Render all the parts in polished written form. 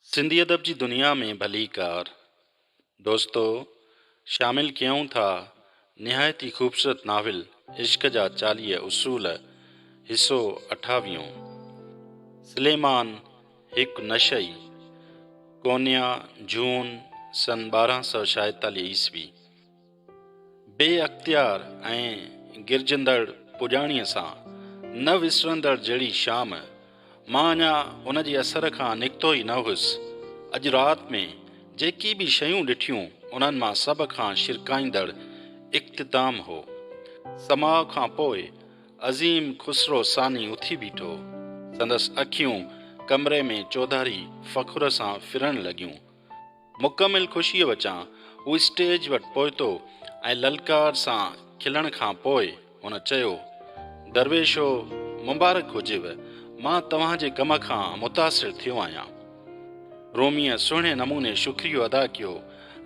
सिंधी अदब जी दुनिया में भली कार दोस्तों शामिल कयूं था निहायत ही ख़ूबसूरत नाविल इश्क जा 40 उसूल हिस्सो 28। सुलेमान एक नशई कोन्या जून सन 1246 ईस्वी बे अख्तियार ऐं गिरजंदड़ पुॼाणीअ सां न विसरंदड़ जहिड़ी शाम मां अञा उन जे असर खां निकितो ई न हुअसि। अॼु राति में जेकी बि शयूं ॾिठियूं उन्हनि मां सभ खां शिरकाईंदड़ इख़्तिताम हो। समाउ खां पोइ अज़ीम खुसरो सानी उथी बीठो। संदसि अखियूं कमरे में चौधारी फ़ख़ुर सां फिरण लॻियूं। मुकमिल ख़ुशीअ वचां हू स्टेज वटि पहुतो ऐं ललकार सां खिलण खां पोइ हुन चयो, दरवेशो मुबारक हुजेव, मां तव्हांजे कम खां मुतासिर थियो आहियां। रोमीअ सुहिणे नमूने शुक्रियो अदा कयो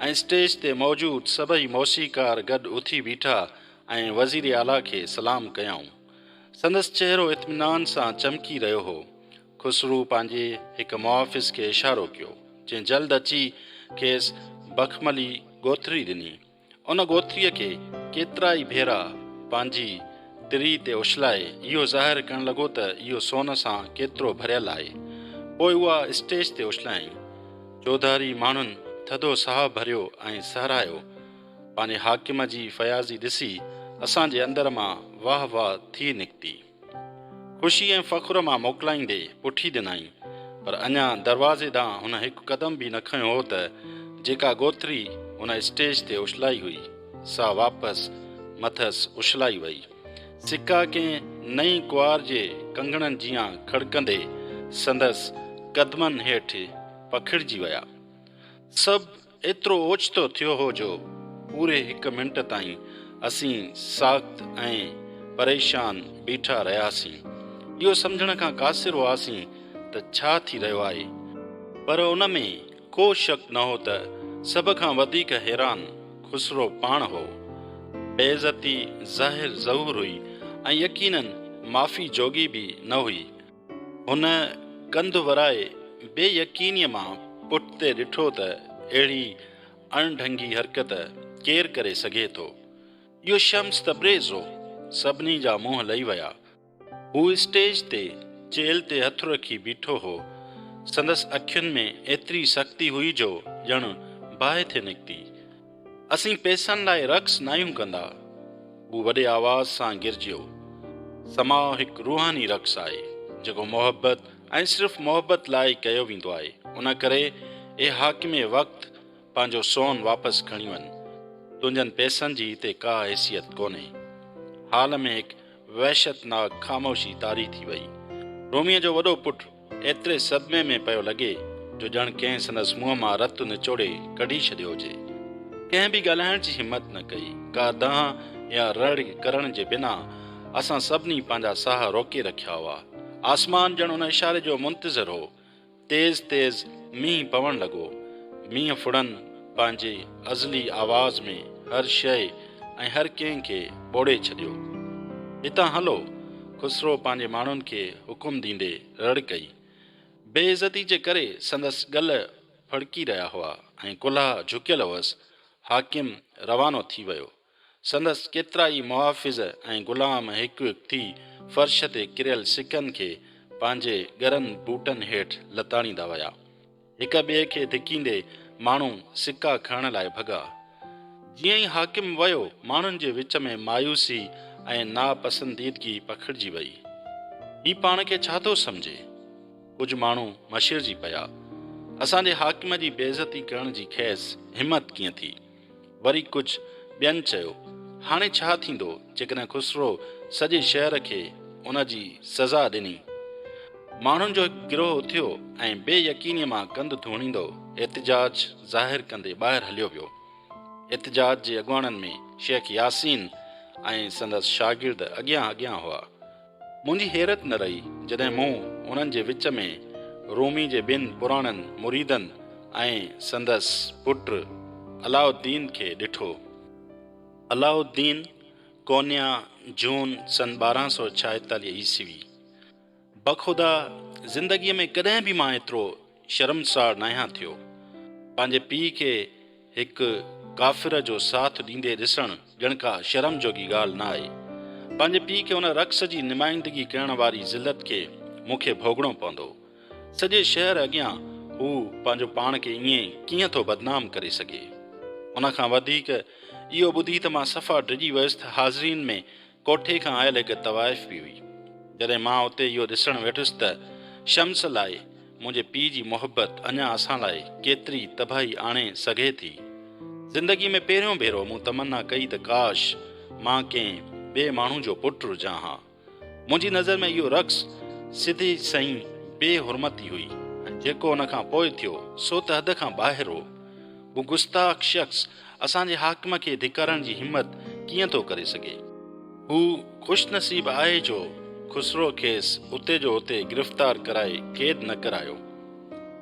ऐं स्टेज ते मौजूदु सभई मौसीक़ार गॾु उथी बीठा ऐं वज़ीर आला खे सलाम कयाऊं। संदसि चहिरो इत्मीनान सां चमकी रहियो हो। खुसरू पंहिंजे हिकु मुआफ़िज़ खे इशारो कयो, जंहिं जल्द अची खेसि बखमली गोथरी ॾिनी। उन गोथरीअ खे केतिरा ई भेरा पंहिंजी तिरी ते उछलाए इहो ज़ाहिर करणु लॻो त इहो सोन सां केतिरो भरियल आहे। पोइ उहा स्टेज ते उछलाईं। चौधारी माण्हुनि थधो साहु भरियो ऐं सहरायो। पंहिंजे हाकिम जी फयाज़ी ॾिसी असांजे अंदर मां वाह वाह थी निकिती। ख़ुशी ऐं फ़ख़ुर मां मोकिलाईंदे पुठी ॾिनई, पर अञा दरवाज़े ॾांहुं हुन हिकु क़दम बि न खयो हो त जेका गोथरी हुन स्टेज ते उछलाई हुई सा वापसि मथसि उछलाई वई। सिक्का कंहिं नई कुंवार जे कंगणनि जियां खड़कंदे संदसि कदमनि हेठि पखिड़िजी विया। सभु एतिरो ओचितो थियो हो जो पूरे 1 मिंट ताईं असीं साख़्त ऐं परेशान बीठा रहियासीं। इहो सम्झण खां क़ासिर हुआसीं त छा थी रहियो आहे, पर उन में को शक न हो त सभ खां वधीक हैरान खुसरो पाण हो। बेइज़ती ज़ाहिर ज़हूर हुई ऐं यकीनन माफ़ी जोगी बि न हुई। हुन कंधु वराए बेयकीनीअ मां पुठिते ॾिठो त अहिड़ी अणढंगी हरकत केरु करे सघे थो। इहो शम्स तब्रेज़ हो। सभिनी जा मुंहं लही विया। हू स्टेज ते चेल ते हथु रखी बीठो हो। संदसि अखियुनि में एतिरी सख़्ती हुई जो ॼणु बाहि थे निकिती। असीं पैसनि लाइ रक़्स नाहियूं कंदा, हू वॾे आवाज़ सां गिरजियो। समाउ हिकु रूहानी रक़्स आहे जेको मोहबत ऐं सिर्फ़ु मोहबत लाइ कयो वेंदो आहे। उन करे ए हाकिमे वक़्तु पंहिंजो सोन वापसि खणी वञ। तुंहिंजनि पैसनि जी हिते का हैसियत कोन्हे। हाल में हिकु वहशतनाक ख़ामोशी तारी थी वई। रोमीअ जो वॾो पुटु एतिरे सदमे में पियो लॻे जो ॼण कंहिं संदसि मुंहं मां रतु निचोड़े कढी छॾियो हुजे। कंहिं बि ॻाल्हाइण जी हिमत न कई। का दह या रड़ करण जे बिना असां सभिनी पंहिंजा साह रोके रखिया हुआ। आसमान ॼण उन इशारे जो मुंतज़िर हो। तेज़ तेज़ मींहुं पवणु लॻो। मींहुं फुड़नि पंहिंजे अज़ली आवाज़ में हर शइ ऐं हर कंहिंखे ॿोड़े छॾियो। हितां हलो, खुसरो पंहिंजे माण्हुनि खे हुकुम ॾींदे रड़ कई। बेइज़ती जे करे संदसि ॻल फड़की रहिया हुआ ऐं कुल्हा झुकियल हुअसि। हाकिम रवानो थी वियो। संदसि केतिरा ई मुआफ़िज़ ऐं ग़ुलाम हिकु हिकु थी फ़र्श ते किरियल सिकनि खे पंहिंजे गरनि बूटनि हेठि लताड़ींदा विया। हिक ॿिए खे धिकींदे माण्हू सिका खणण लाइ भॻा। जीअं ई हाकिम वियो, माण्हुनि जे विच में मायूसी ऐं नापसंदीदगी पखिड़िजी वई। ही पाण खे छा थो सम्झे? कुझु माण्हू मशीरजी पिया। असांजे हाकिम जी बेइज़ती करण जी खेसि हिमत कीअं थी? वरी कुझु ॿियनि चयो, हाणे छा थींदो जेकॾहिं खुसरो सॼे शहर खे उन जी सज़ा ॾिनी? माण्हुनि जो हिकु गिरोह उथियो ऐं बेयकीनीअ मां कंधु धूणींदो एतिजाज ज़ाहिर कंदे ॿाहिरि हलियो वियो। एतिजाज जे अॻुवाणनि में शेख यासीन ऐं संदसि शागिर्द अॻियां अॻियां हुआ। मुंहिंजी हैरत न रही जॾहिं मूं उन्हनि जे विच में रोमी जे ॿिनि पुराणनि मुरीदनि ऐं संदसि पुट अलाउद्दीन खे ॾिठो। अलाउद्दीन कोन्या जून सन 1246 ईस्वी। बख़ुदा ज़िंदगीअ में कॾहिं बि मां एतिरो शर्मसार नया थियो। पंहिंजे पीउ खे हिकु काफ़िर जो साथ ॾींदे ॾिसणु ॼण का शर्म जोगी ॻाल्हि न आहे। पंहिंजे पीउ खे उन रक़्स जी नुमाइंदगी करण वारी ज़िलत खे मूंखे भोगणो पवंदो। सॼे शहर अॻियां हू पंहिंजो पाण खे ईअं कीअं थो बदनाम करे सघे। उनखां वधीक इहो ॿुधी त मां सफ़ा डिॼी वियुसि त हाज़रीन में कोठे खां आयल हिकु तवाइफ़ बि हुई। जॾहिं मां उते इहो ॾिसणु वेठुसि त शम्स लाइ मुंहिंजे पीउ जी मुहबत अञा असां लाइ केतिरी तबाही आणे सघे थी। ज़िंदगी में पहिरियों भेरो मूं तमन्ना कई त काश मां कंहिं ॿिए माण्हू जो पुटु हुजां हा। मुंहिंजी नज़र में इहो रक़्स सिधी सही बेहुरमती हुई। जेको उन खां पोइ थियो सो त हद खां ॿाहिरि हो। हू गुस्ताख़ शख़्स असांजे हाकिम खे धिकारण जी हिमत कीअं थो करे सघे। हू ख़ुशनसीब आहे जो खुसरो खेसि उते जो उते गिरफ़्तार कराए क़ैद न करायो।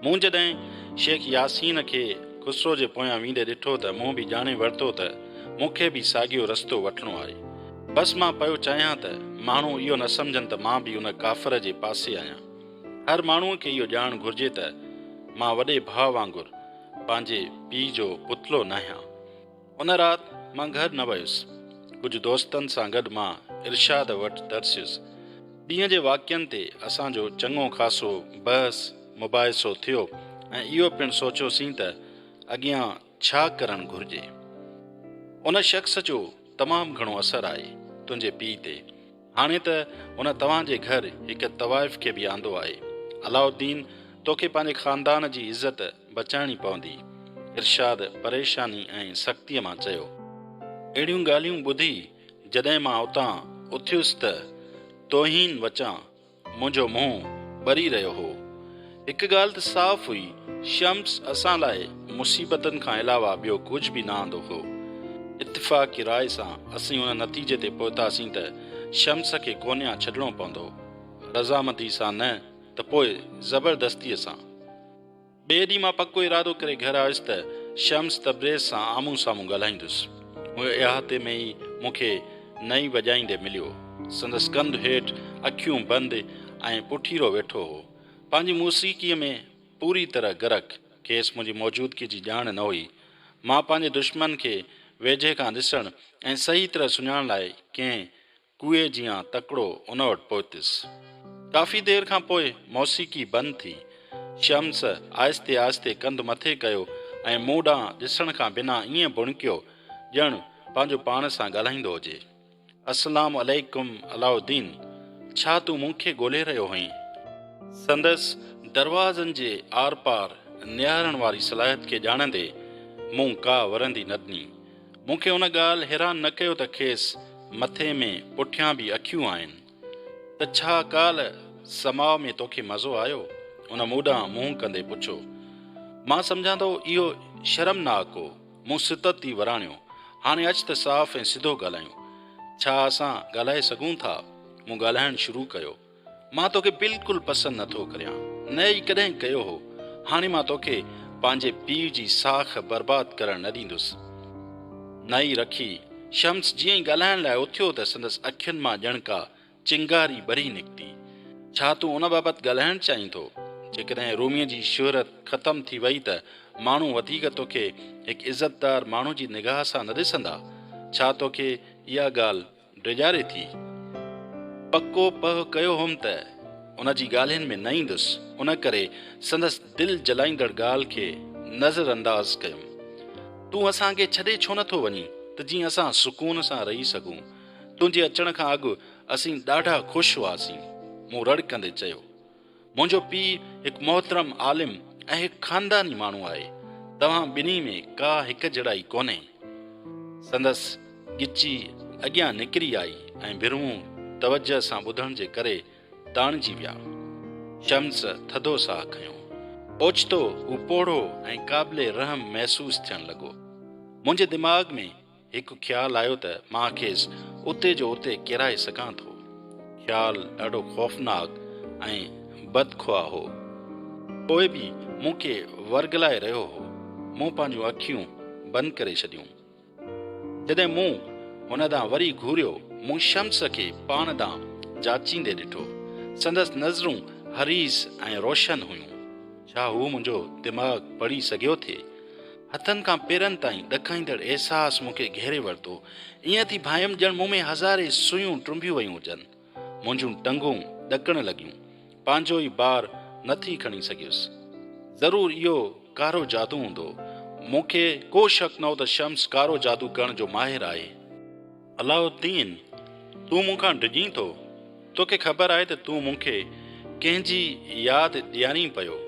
मूं जॾहिं शेख यासीन खे खुसरो जे पोयां वींदे ॾिठो त मूं बि ॼाणे वरितो त मूंखे बि साॻियो रस्तो वठिणो आहे। बसि मां पियो चाहियां त माण्हू इहो न सम्झनि त मां बि उन काफ़िर जे पासे आहियां। हर माण्हूअ खे इहो ॼाण घुरिजे त मां वॾे भाउ वांगुरु पंहिंजे पीउ जो पुतलो न आहियां। उन राति मां घर न वियुसि। कुझु दोस्तनि सां गॾु मां इरशाद वटि तरसियुसि। ॾींहं जे वाक़िअनि ते असांजो चङो ख़ासो बहस मुबाहिसो थियो ऐं इहो पिणु सोचियोसीं त अॻियां छा करणु घुरिजे। उन शख़्स जो तमामु घणो असरु आहे तुंहिंजे पीउ ते। हाणे त उन तव्हांजे घर हिकु तवाइफ़ खे बि आंदो आहे। अलाउद्दीन तोखे पंहिंजे ख़ानदान जी इज़त बचाइणी पवंदी, इरशाद परेशानी ऐं सख़्तीअ मां चयो। अहिड़ियूं ॻाल्हियूं ॿुधी जॾहिं मां उतां उथियुसि त तोहीन वचां मुंहिंजो मुंहुं ॿरी रहियो हो। हिकु ॻाल्हि त साफ़ हुई, शम्स असां लाइ मुसीबतनि खां अलावा ॿियो कुझु बि न आंदो हो। इत्तिफ़ाक़ी राय सां असीं उन नतीजे ते पहुतासीं त शम्स खे कोन्या छॾिणो पवंदो, रज़ामंदी सां न त पोइ ज़बरदस्तीअ सां। ॿिए ॾींहुं मां पको इरादो करे घर आयुसि त शम्स तबरेज़ सां आम्हूं साम्हूं ॻाल्हाईंदुसि। उहे इहाते में ई मूंखे नई वॼाईंदे मिलियो। संदसि कंध हेठि अखियूं बंदि ऐं पुठीरो वेठो हो, पंहिंजी मौसीक़ीअ में पूरी तरह गरक। खेसि मुंहिंजी मौजूदगी जी ॼाण न हुई। मां पंहिंजे दुश्मन खे वेझे खां ॾिसणु ऐं सही तरह सुञाणण लाइ कंहिं कुए जियां तकिड़ो उन वटि पहुतुसि। काफ़ी देरि खां पोइ मौसीक़ी बंदि थी। शम्स आहिस्ते आहिस्ते कंधु मथे कयो ऐं मूं ॾांहुं ॾिसण खां बिना ईअं बुणकियो ॼणु पंहिंजो पाण सां ॻाल्हाईंदो हुजे। अस्सलाम अलैकुम अलाउद्दीन, छा तूं मूंखे ॻोल्हे रहियो हुहीं? संदसि दरवाज़नि जे आर पार निहारण वारी सलाहियत खे ॼाणंदे मूं का वरंदी न ॾिनी। मूंखे उन ॻाल्हि हैरान न कयो त खेसि मथे में पुठियां बि अखियूं आहिनि। त छा काल्ह समाउ में तोखे मज़ो आयो? उन मूं ॾांहुं मुंहुं कंदे पुछो। मां सम्झां थो इहो शर्मनाक हो। मूं सितत थी वराणियो। हाणे अचु त साफ़ ऐं सिधो ॻाल्हायूं। छा असां ॻाल्हाए सघूं था? मूं ॻाल्हाइणु शुरू कयो। मां तोखे बिल्कुलु पसंदि नथो करियां, न ई कॾहिं कयो हो। हाणे मां तोखे पंहिंजे पीउ जी साख बर्बादु करणु न ॾींदुसि। न ई रखी शम्स जीअं ई ॻाल्हाइण लाइ उथियो त संदसि अखियुनि मां ॼण का चिंगारी ॿरी निकिती। छा तूं उन बाबति ॻाल्हाइणु चाहीं थो? जेकॾहिं रूमीअ जी शोहरत ख़तमु थी वई त माण्हू वधीक तोखे हिकु इज़तदार माण्हू जी निगाह सां न ॾिसंदा? छा तोखे इहा ॻाल्हि डिॼारे थी? पको पह कयो हुअमि त उन जी ॻाल्हियुनि में न ईंदुसि। उन करे संदसि दिलि जलाईंदड़ ॻाल्हि खे नज़र अंदाज़ कयुमि। तूं असांखे छॾे छो नथो वञी त जीअं असां सुकून सां रही सघूं? तुंहिंजे अचण खां अॻु असीं ॾाढा ख़ुशि हुआसीं, मूं रड़कंदे चयो। मुंहिंजो पीउ हिकु मोहतरम आलिम ऐं हिकु ख़ानदानी माण्हू आहे। तव्हां ॿिन्ही में का हिकु जहिड़ाई कोन्हे। संदसि ॻिची अॻियां निकिरी आई ऐं भिरूं तवजह सां ॿुधण जे करे ताणिजी विया। शम्स थधो साह खयों। ओचितो हू पोढ़ो ऐं क़ाबिले रहम महसूसु थियणु लॻो। मुंहिंजे दिमाग़ में हिकु ख़्यालु आयो त मां खेसि उते जो उते किराए सघां थो। ख़्यालु ॾाढो ख़ौफ़नाक ऐं बदख़्वाह हो, पोइ बि मूंखे वरगलाए रहियो हो। मूं पंहिंजूं अखियूं बंदि करे छॾियूं। जॾहिं मूं हुन ॾांहुं वरी घूरियो, मूं शम्स खे पाण ॾांहुं जाचींदे ॾिठो। संदसि नज़रूं हरीस ऐं रोशन हुयूं। छा हू मुंहिंजो दिमाग़ पढ़ी सघियो थे? हथनि खां पेरनि ताईं ॾकाईंदड़ अहसासु मूंखे घेरे वरितो। ईअं थी भायमि ॼण मूं में हज़ारे सुयूं टुंबियूं वयूं हुजनि। मुंहिंजूं टंगूं ॾकण लॻियूं। पंहिंजो ई बार नथी खणी सघियुसि। ज़रूरु इहो कारो जादू हूंदो। मूंखे को शक न हो त शम्स कारो जादू करण जो माहिर आहे। अलाउद्दीन, तूं मूंखां डिॼीं थो? तोखे ख़बर आहे त तूं मूंखे कंहिंजी यादि ॾियारीं पियो?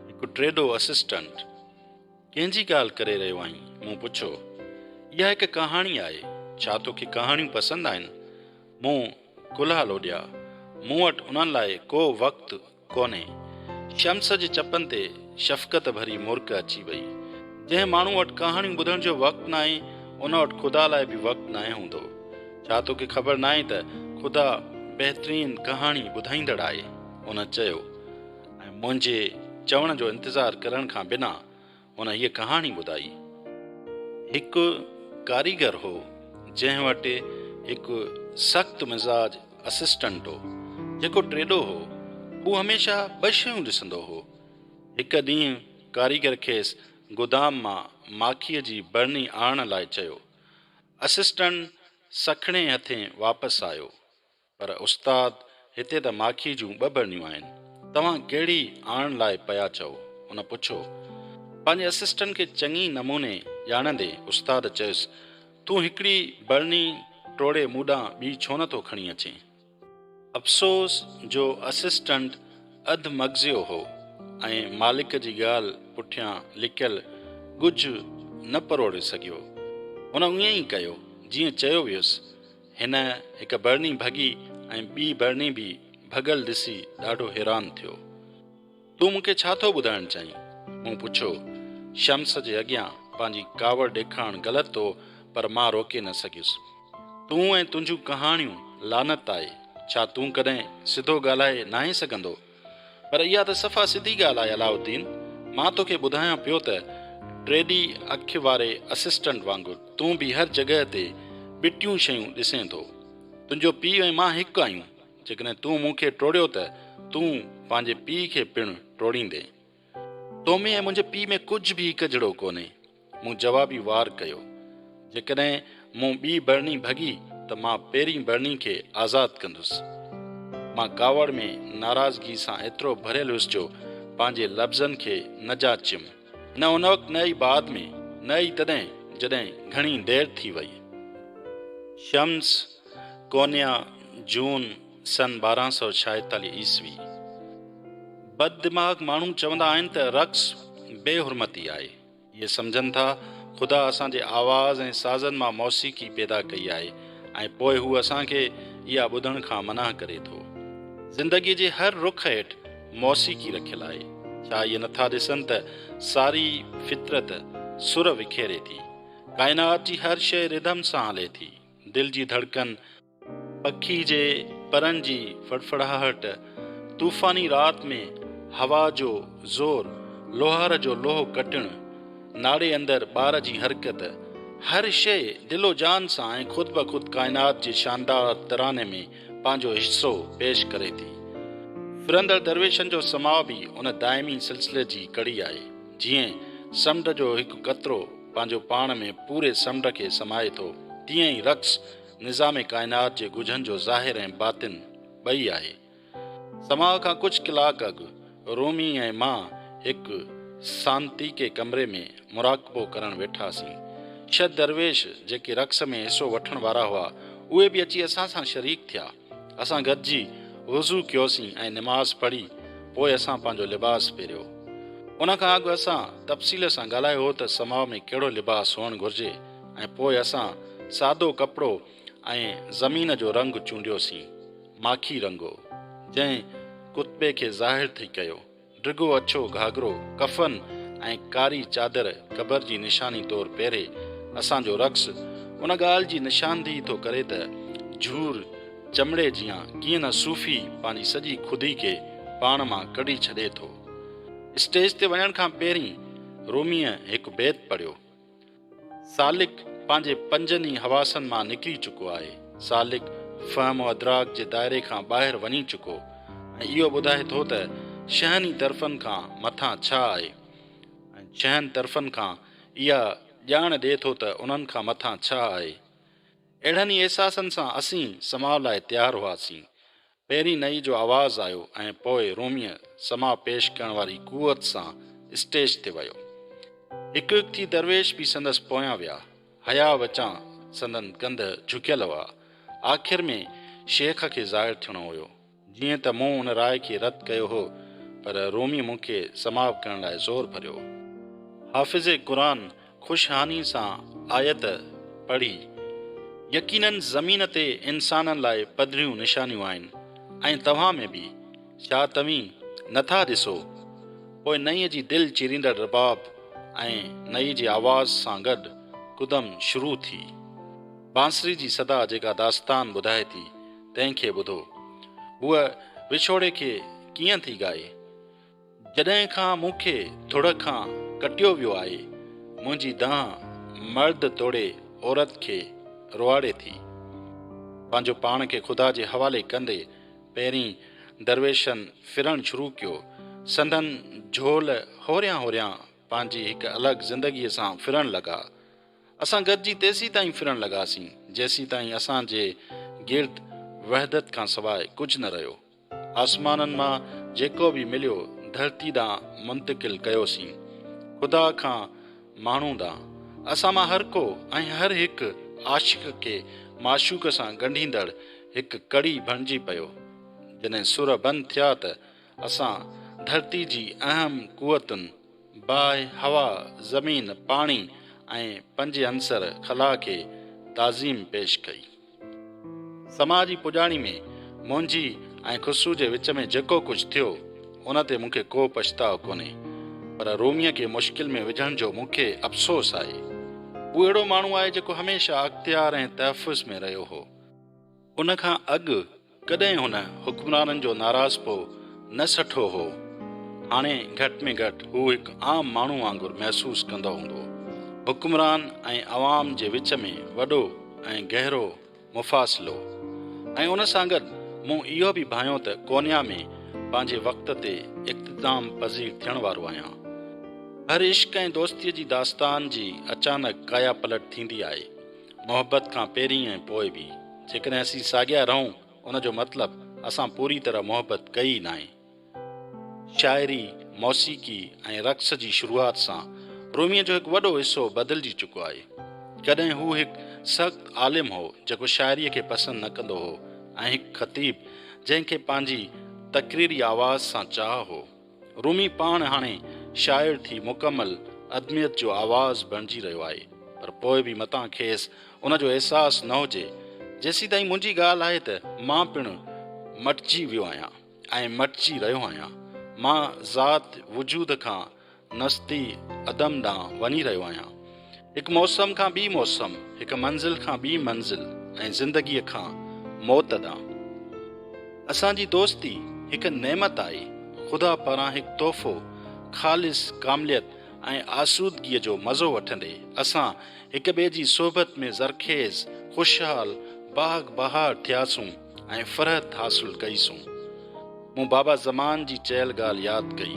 हिकु ट्रेडो असिस्टेंट। कंहिंजी ॻाल्हि करे रहियो आहीं? मूं पुछो। इहा हिकु कहाणी आहे। छा तोखे कहाणियूं पसंदि आहिनि? मूं कुल्हा लोॾिया। मूं वटि उन्हनि लाइ को वक़्तु कोन्हे। शम्स जे चपनि ते शफ़क़त भरी मुर्क अची वई। जंहिं माण्हू वटि कहाणियूं ॿुधण जो वक़्तु न आहे, उन वटि ख़ुदा लाइ बि वक़्तु न हूंदो। छा तोखे ख़बर न आहे त ख़ुदा बहितरीन कहाणी ॿुधाईंदड़ आहे? उन चयो। ऐं मुंहिंजे चवण जो इंतज़ारु करण खां बिना हुन हीअ कहाणी ॿुधाई। हिकु कारीगर हो जंहिं वटि हिकु सख़्तु मिज़ाज असिस्टेंट हो जेको ट्रेडो हो। हू हमेशह ॿ शयूं ॾिसंदो हो। हिकु ॾींहुं कारीगर खेसि गोदाम मां माखीअ जी बरनी आणण लाइ चयो। असिस्टेंट सखणे हथे वापसि आयो। पर उस्ताद, हिते त माखी जूं 2 बरनियूं आहिनि। तव्हां कहिड़ी आणण लाइ पिया चओ? हुन पुछो। पंहिंजे असिस्टेंट खे चङी नमूने ॼाणंदे उस्ताद चयुसि, तूं हिकिड़ी बरनी टोड़े मूं ॾांहुं ॿी छो नथो खणी अचें? अफ़सोस जो असिस्टेंट अधु मग़ज़ियो हो ऐं मालिक जी ॻाल्हि पुठियां लिकियल कुझु न परोड़े सघियो। हुन ईअं ई कयो जीअं चयो वियुसि। हिन हिकु बरनी भॻी ऐं ॿी बरनी बि भॻल ॾिसी ॾाढो हैरान थियो। तूं मूंखे छा थो ॿुधाइणु चाहीं? मूं पुछो। शम्स जे अॻियां पंहिंजी कावड़ ॾेखारणु ग़लति हो, पर मां रोके न सघियुसि। तूं ऐं तुंहिंजूं कहाणियूं लानत आहे। छा तूं कॾहिं सिधो ॻाल्हाए नाहे सघंदो? पर इहा त सफ़ा सिधी ॻाल्हि आहे अलाउद्दीन। मां तोखे ॿुधायां पियो त ट्रेडी अखि वारे असिस्टेंट वांगुरु तूं बि हर जॻह ते ॿिटियूं शयूं ॾिसें थो। तुंहिंजो पीउ ऐं मां हिकु आहियूं। जेकॾहिं तूं मूंखे टोड़ियो त तूं पंहिंजे पीउ खे पिणु टोड़ींदे। तो में ऐं मुंहिंजे पीउ में कुझु बि हिकु जहिड़ो कोन्हे। मूं जवाबी वार कयो। जेकॾहिं मूं ॿी बरनी भॻी त मां पहिरीं बरनी खे आज़ादु कंदुसि। मां कावड़ में नाराज़गी सां एतिरो भरियल हुउसि जो पंहिंजे लफ़्ज़नि खे न जाचियुमि। न उन वक़्तु, न ई बाद में, न ई तॾहिं जॾहिं घणी देरि थी वई। शम्स, कोन्या, जून सन 1246 ईस्वी। बददिमाग़ माण्हू चवंदा आहिनि त रक़्स बेहुरमती आहे। इहे सम्झनि था ख़ुदा असांजे आवाज़ ऐं साज़नि मां मौसीक़ी पैदा कई आहे ऐं पोइ हू असांखे इहा ॿुधण खां मना करे थो। ज़िंदगीअ जे हर रुख हेठि मौसीक़ी रखियलु आहे। छा इहे नथा ॾिसनि त सारी फितरत सुर विखेरे थी? काइनात जी हर शइ रिदम सां हले थी। दिलि जी धड़कन, पखी जे परनि जी फड़फड़ाहट, तूफ़ानी राति में हवा जो ज़ोर, लोहार जो लोहो कटणु, नाड़े अंदरि ॿार जी हरकत, हर शइ दिलो जान सां ऐं ख़ुदि ब ख़ुदि काइनात जे शानदार तराने में पंहिंजो हिस्सो पेश करे थी। फिरंदड़ दरवेशनि जो समाउ बि उन दाइमी सिलसिले जी कड़ी आहे। जीअं समुंड जो हिकु क़तरो पंहिंजो पाण में पूरे समुंड खे समाए थो, तीअं ई रक़्स निज़ाम काइनात जे गुझनि जो ज़ाहिर ऐं बातिन ॿई आहे। समाउ खां कुझु कलाक अॻु रोमी ऐं मां हिकु सांतीके कमरे में मुराक़बो करणु वेठासीं। 6 दरवेश जेके रक़्स में हिसो वठण वारा हुआ, उहे बि अची असां सां शरीक थिया। असां गॾिजी वुज़ू कयोसीं ऐं निमाज़ पढ़ी। पोइ असां पंहिंजो लिबास पहिरियो। उन खां अॻु असां तफ़सील सां ॻाल्हायो हो त समाउ में कहिड़ो लिबास हुअणु घुरिजे ऐं पोइ असां सादो कपिड़ो ऐं ज़मीन जो रंग चूंडियोसीं। माखी रंगो जंहिं कुतबे खे ज़ाहिर थी कयो। डिघो अछो घाघरो, कफ़न ऐं कारी चादर क़बर जी निशानी तौरु पहिरें असांजो रक़्स उन ॻाल्हि जी निशानदेही थो करे त झूर चमड़े जियां कीअं न सूफ़ी पंहिंजी सॼी ख़ुदी खे पाण मां कढी छॾे थो। स्टेज ते वञण खां पहिरीं रोमीअ हिकु बैत पढ़ियो। सालिक पंहिंजे 5 ई हवासनि मां निकिरी चुको आहे। सालिक फ़हम अदराक जे दाइरे खां ॿाहिरि वञी चुको ऐं इहो ॿुधाए थो त छहनि ई तरफ़नि खां मथां छा आहे ऐं छहनि तरफ़नि खां इहा ॼाण ॾिए थो त उन्हनि खां मथां छा आहे। अहिड़नि ई अहसासनि सां असीं समाउ लाइ तयारु हुआसीं। पहिरीं नई जो आवाज़ु आयो ऐं पोइ रोमीअ समाउ पेश करण वारी कुवत सां स्टेज ते वियो। हिकु हिकु थी दरवेश बि संदसि पोयां विया। हया वचां संदन कंध झुकियल हुआ। आख़िर में शेख खे ज़ाहिर थियणो हुयो। जीअं त मूं उन राय खे रद्द कयो हो, पर रोमी मूंखे समाउ करण लाइ ज़ोर भरियो। हाफ़िज़ क़ुरान ख़ुशहानी सां आयत पढ़ी, यकीनन ज़मीन ते इंसाननि लाइ पधरियूं निशानियूं आहिनि ऐं तव्हां में बि, छा तव्हीं नथा ॾिसो? पोइ नईअ जी दिलि चीरींदड़ रबाब ऐं नई जी आवाज़ सां गॾु कुदम शुरू थी। बांसरी जी सदा जेका दास्तान ॿुधाए थी, तंहिंखे ॿुधो। हूअ विछोड़े खे कीअं थी ॻाए। जॾहिं खां मूंखे धुड़ खां कटियो वियो आहे, मुंहिंजी दांह मर्द तोड़े औरत खे रुआड़े थी। पंहिंजो पाण खे ख़ुदा जे हवाले कंदे पहिरीं दरवेशनि फिरणु शुरू कयो। संदन झोल होरियां होरियां पंहिंजी हिकु अलॻि ज़िंदगीअ सां फिरणु लॻा। असां गॾिजी तेसीं ताईं फिरणु लॻासीं जेसीं ताईं असांजे गिर्द वहदत खां सवाइ कुझु न रहियो। आसमाननि मां जेको बि मिलियो धरती ॾांहुं मुंतक़िल कयोसीं, ख़ुदा खां माण्हू ॾांहुं। असां मां हर को ऐं हर हिकु आशिक़ खे माशूक़ सां ॻंढींदड़ हिकु कड़ी बणिजी पियो। जॾहिं सुर बंदि थिया त असां धरती जी अहम कुवतुनि बाहि, हवा, ज़मीन, पाणी ऐं 5 अंसर खला खे ताज़ीम पेश कई। समाजी पुॼाणी में मुंहिंजी ऐं ख़ुशू जे विच में जेको कुझु थियो, उन ते मूंखे को पछताव कोन्हे, पर रोमीअ खे मुश्किल में विझण जो मूंखे अफ़सोस आहे। उहो अहिड़ो माण्हू आहे जेको हमेशह अख़्तियार ऐं तहफ़ुज़ में रहियो हो। उन खां अॻु कॾहिं हुन हुक्मराननि जो नाराज़पो न सठो हो। हाणे घटि में घटि हू हिकु आम माण्हू वांगुरु महसूसु कंदो हूंदो। हुक्मरान ऐं अवाम जे विच में वॾो ऐं गहरो मुफ़ासिलो। ऐं उन सां गॾु मूं इहो बि भायो त कोन्या में पंहिंजे वक़्त ते इख़्तिताम पज़ीर थियण वारो आहियां। हर इश्क ऐं दोस्तीअ जी दास्तान जी अचानक काया पलट थींदी आहे, मोहबत खां पहिरीं ऐं पोइ बि। जेकॾहिं असीं साॻिया रहूं, उन जो मतिलबु असां पूरी तरह मोहबत कई न आहे। शाइरी, मौसीक़ी ऐं रक़्स जी शुरूआति सां रोमीअ जो हिकु वॾो हिसो बदिलजी चुको आहे। कॾहिं हू हिकु सख़्तु आलिम हो जेको शाइरीअ खे पसंदि न कंदो हो, ऐं हिकु ख़तीब जंहिंखे पंहिंजी तक़रीरी आवाज़ सां चाह हो। रोमी पाण हाणे शाइर थी मुकमल अदमियत जो आवाज़ बणिजी रहियो आहे, पर पोइ बि मतां खेसि उन जो अहसासु न हुजे। जेसीं ताईं मुंहिंजी ॻाल्हि आहे त मां पिणु मटिजी वियो आहियां ऐं मटिजी रहियो आहियां। मां ज़ात वजूद खां नस्ती अदम ॾांहुं वञी रहियो आहियां, हिकु मौसम खां ॿी मौसम, हिकु मंज़िल खां ॿी मंज़िल ऐं ज़िंदगीअ खां मौत ॾांहुं। असांजी दोस्ती हिकु नेमत आहे, ख़ुदा पारां हिकु तोहफ़ो। ख़ालिस कामिलियत ऐं आसूदगीअ जो मज़ो वठंदे असां हिक ॿिए जी सोबत में ज़रखेज़, ख़ुशहाल, बाग बहार थियासूं ऐं फ़रहत हासिलु कईसूं। मूं बाबा ज़मान जी चयल ॻाल्हि यादि कई,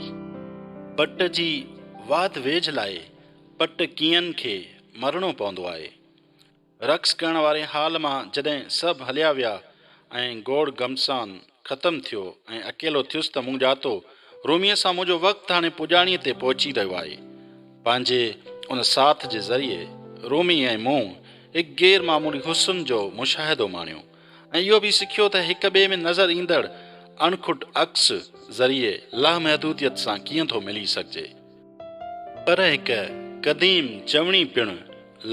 पट जी वाध वेझ लाइ पट कीअनि खे मरणो पवंदो आहे। रक़्स करण वारे हाल मां जॾहिं सभु हलिया विया ऐं गोड़ गमसान ख़तमु थियो ऐं अकेलो थियुसि त मूं ॼातो रोमीअ सां मुंहिंजो वक़्तु हाणे पुॼाणीअ ते पहुची रहियो आहे। पंहिंजे उन साथ जे ज़रिए रोमी ऐं मूं हिकु गैर मामूली हुस्न जो मुशाहिदो माणियो ऐं इहो बि सिखियो त हिक ॿिए में नज़र ईंदड़ अणखुट अक्स ज़रिए लामहदूदियत सां कीअं थो मिली सघिजे। पर हिकु क़दीम चवणी पिणु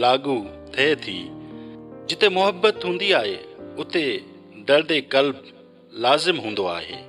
लागू थिए थी, जिते मोहबत हूंदी आहे उते दर्दे क़ल्ब लाज़िम हूंदो आहे।